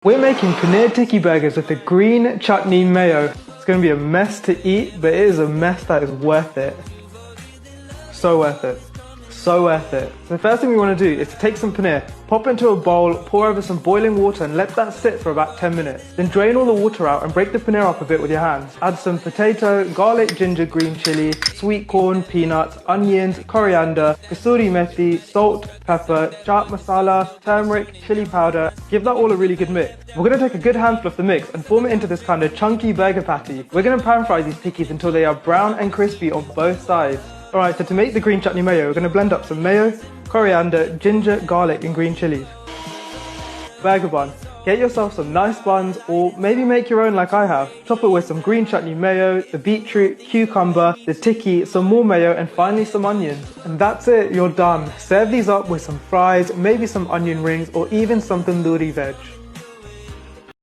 We're making paneer tikki burgers with the green chutney mayo. It's going to be a mess to eat, but it is a mess that is worth it. So worth it. So worth it. So the first thing we want to do is to take some paneer, pop it into a bowl, pour over some boiling water and let that sit for about 10 minutes. Then drain all the water out and break the paneer up a bit with your hands. Add some potato, garlic, ginger, green chilli, sweet corn, peanuts, onions, coriander, kasuri methi, salt, pepper, chaat masala, turmeric, chili powder. Give that all a really good mix. We're going to take a good handful of the mix and form it into this kind of chunky burger patty. We're going to pan fry these tikkis until they are brown and crispy on both sides. Alright, so to make the green chutney mayo, we're going to blend up some mayo, coriander, ginger, garlic and green chillies. Burger bun. Get yourself some nice buns or maybe make your own like I have. Top it with some green chutney mayo, the beetroot, cucumber, the tikki, some more mayo and finally some onions. And that's it, you're done. Serve these up with some fries, maybe some onion rings or even some tandoori veg.